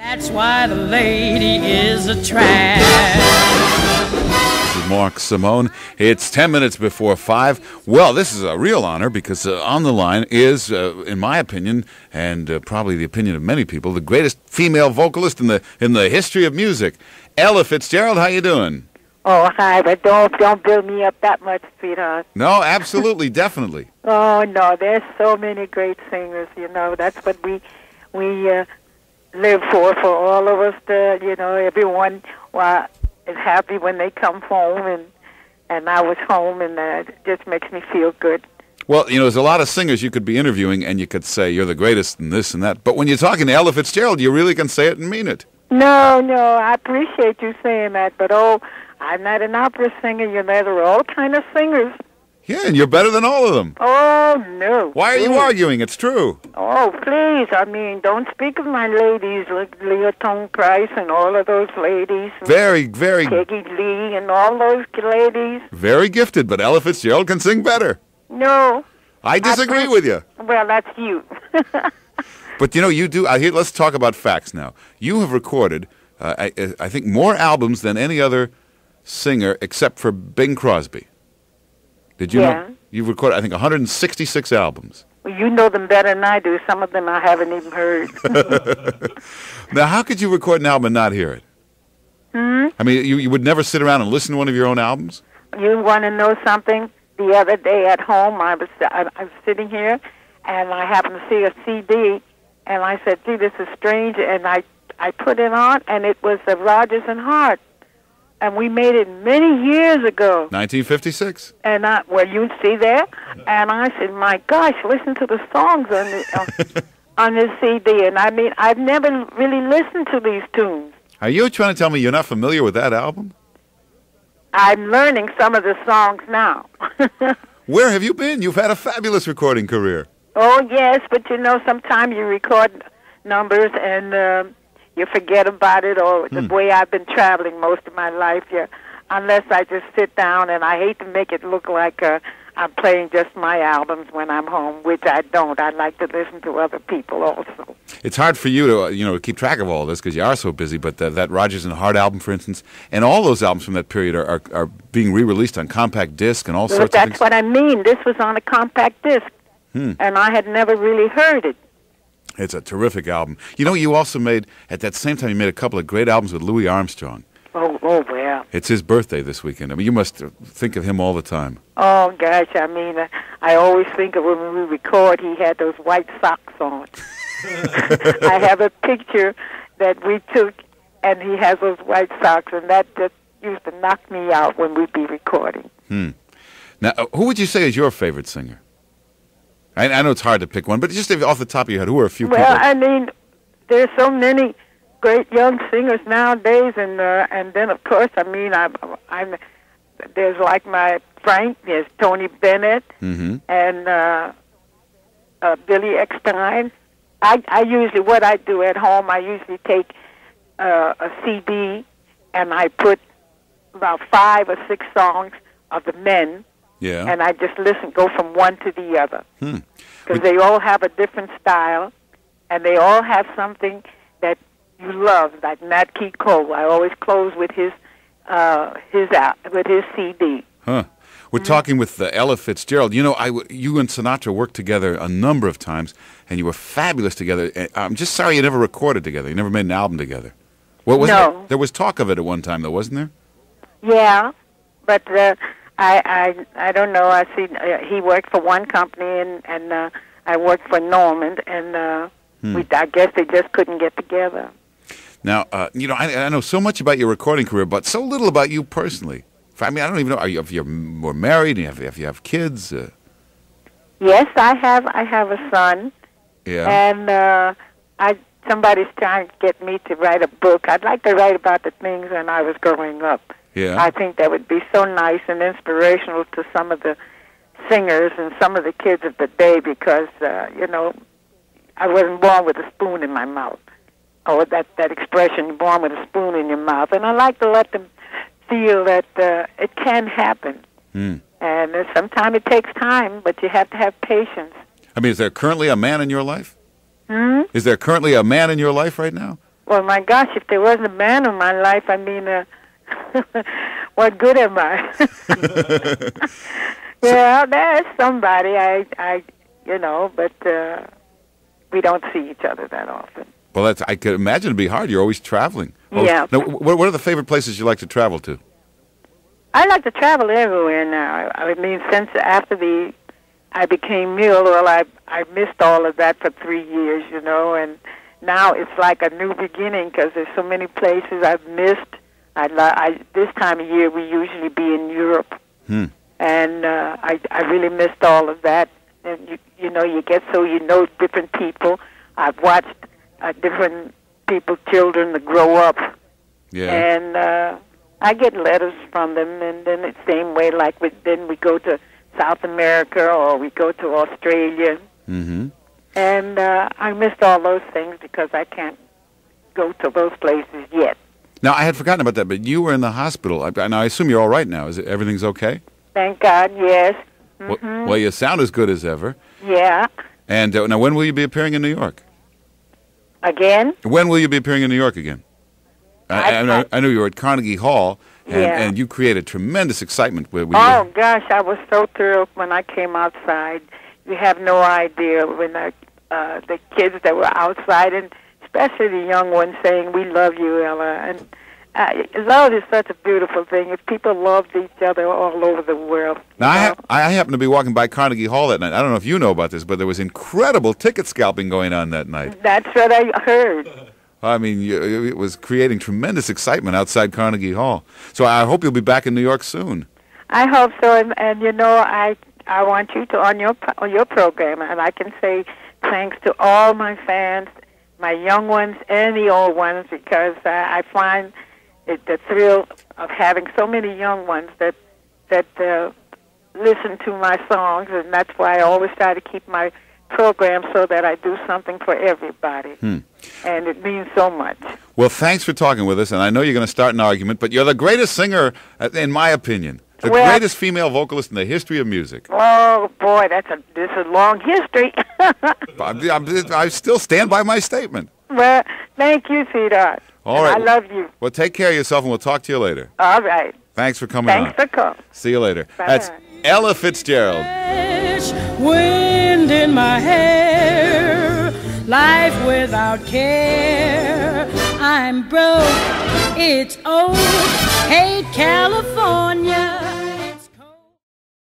That's why the lady is a trash. This is Mark Simone. It's 10 minutes before 5. Well, this is a real honor because on the line is, in my opinion, and probably the opinion of many people, the greatest female vocalist in the history of music. Ella Fitzgerald, how you doing? Oh, hi, but don't build me up that much, sweetheart. No, absolutely, definitely. Oh, no, there's so many great singers, That's what we live for all of us. Everyone is happy when they come home, and I was home, and it just makes me feel good. Well, there's a lot of singers you could be interviewing, and you could say you're the greatest and this and that. But when you're talking to Ella Fitzgerald, you really can say it and mean it. No, I appreciate you saying that, but I'm not an opera singer. There are all kind of singers. Yeah, and you're better than all of them. Oh, no. Why are you arguing? It's true. Oh, please. Don't speak of my ladies like Leah Tone Price and all of those ladies. Very. Peggy Lee and all those ladies. Very gifted, but Ella Fitzgerald can sing better. No. I disagree with you. Well, that's you. But, you do. Let's talk about facts now. You have recorded, I think, more albums than any other singer except for Bing Crosby. Did you know? You've recorded, I think, 166 albums. Well, you know them better than I do. Some of them I haven't even heard. Now, how could you record an album and not hear it? I mean, you would never sit around and listen to one of your own albums? You want to know something? The other day at home, I was sitting here, and I happened to see a CD, and I said, gee, this is strange, and I put it on, and it was the Rodgers and Hart. And we made it many years ago. 1956. And you see that? And I said, my gosh, listen to the songs on this CD. And I mean, I've never really listened to these tunes. Are you trying to tell me you're not familiar with that album? I'm learning some of the songs now. Where have you been? You've had a fabulous recording career. Oh, yes, but sometimes you record numbers and you forget about it, or the way I've been traveling most of my life, unless I just sit down, and I hate to make it look like I'm playing just my albums when I'm home, which I don't. I like to listen to other people also. It's hard for you to, to keep track of all this because you are so busy, but that Rodgers and Hart album, for instance, and all those albums from that period are being re-released on compact disc and all sorts of things. That's what I mean. This was on a compact disc, and I had never really heard it. It's a terrific album. You also made, at that same time, you made a couple of great albums with Louis Armstrong. Oh, well. It's his birthday this weekend. I mean, you must think of him all the time. Oh, gosh, I mean, I always think of when we record, he had those white socks on. I have a picture that we took, and he has those white socks, and that just used to knock me out when we'd be recording. Now, who would you say is your favorite singer? I know it's hard to pick one, but just off the top of your head, who are a few people? Well, I mean, there's so many great young singers nowadays, and then of course, I mean, there's like my Frank, there's Tony Bennett, and Billy Eckstine. I usually, what I do at home, I usually take a CD and I put about 5 or 6 songs of the men. Yeah. And I just go from one to the other. Because they all have a different style, and they all have something that you love, like Nat King Cole. I always close with his CD. We're talking with Ella Fitzgerald. You and Sinatra worked together a number of times, and you were fabulous together. I'm just sorry you never recorded together. You never made an album together. No. There was talk of it at one time, though, wasn't there? Yeah, but I don't know. I see he worked for one company, and I worked for Norman, and I guess they just couldn't get together. Now, I know so much about your recording career, but so little about you personally. I mean, I don't even know. If you're more married, if you have kids. Yes, I have a son. Yeah. And somebody's trying to get me to write a book. I'd like to write about the things when I was growing up. Yeah. I think that would be so nice and inspirational to some of the singers and some of the kids of the day because, I wasn't born with a spoon in my mouth. Or that expression, born with a spoon in your mouth. And I like to let them feel that it can happen. And sometimes it takes time, but you have to have patience. I mean, is there currently a man in your life? Is there currently a man in your life right now? Well, my gosh, if there wasn't a man in my life, I mean, what good am I? Yeah, there's somebody, but we don't see each other that often. Well, I could imagine it'd be hard. You're always traveling. Yeah. Now, what are the favorite places you like to travel to? I like to travel everywhere now. I mean, since after I became ill, well, I missed all of that for 3 years, and now it's like a new beginning because there's so many places I've missed. This time of year we usually be in Europe, and I really missed all of that. And you get different people. I've watched different people's children to grow up, and I get letters from them, and then it's the same way. Like then we go to South America or we go to Australia. Mm-hmm. And I missed all those things because I can't go to those places yet. Now, I had forgotten about that, but you were in the hospital. Now, I assume you're all right now. Everything's okay? Thank God, yes. Mm-hmm. Well, you sound as good as ever. Yeah. And now, when will you be appearing in New York? Again? When will you be appearing in New York again? I know you were at Carnegie Hall, and you created tremendous excitement. Oh, gosh, I was so thrilled when I came outside. You have no idea when the kids that were outside, and especially the young ones, saying, "We love you, Ella." And love is such a beautiful thing. If people loved each other all over the world. Now, I happened to be walking by Carnegie Hall that night. I don't know if you know about this, but there was incredible ticket scalping going on that night. That's what I heard. I mean, it was creating tremendous excitement outside Carnegie Hall. So I hope you'll be back in New York soon. I hope so, and I want you to on your program, and I can say thanks to all my fans, my young ones and the old ones, because I find it the thrill of having so many young ones that listen to my songs, and that's why I always try to keep my program so that I do something for everybody, and it means so much. Well, thanks for talking with us, and I know you're going to start an argument, but you're the greatest singer, in my opinion. The greatest female vocalist in the history of music. Oh, boy, this is a long history. I still stand by my statement. Well, thank you, sweetheart. All right. I love you. Well, take care of yourself, and we'll talk to you later. All right. Thanks for coming on. Thanks for coming. See you later. Bye. That's Ella Fitzgerald. Wind in my hair, life without care. I'm broke, it's old, hate California.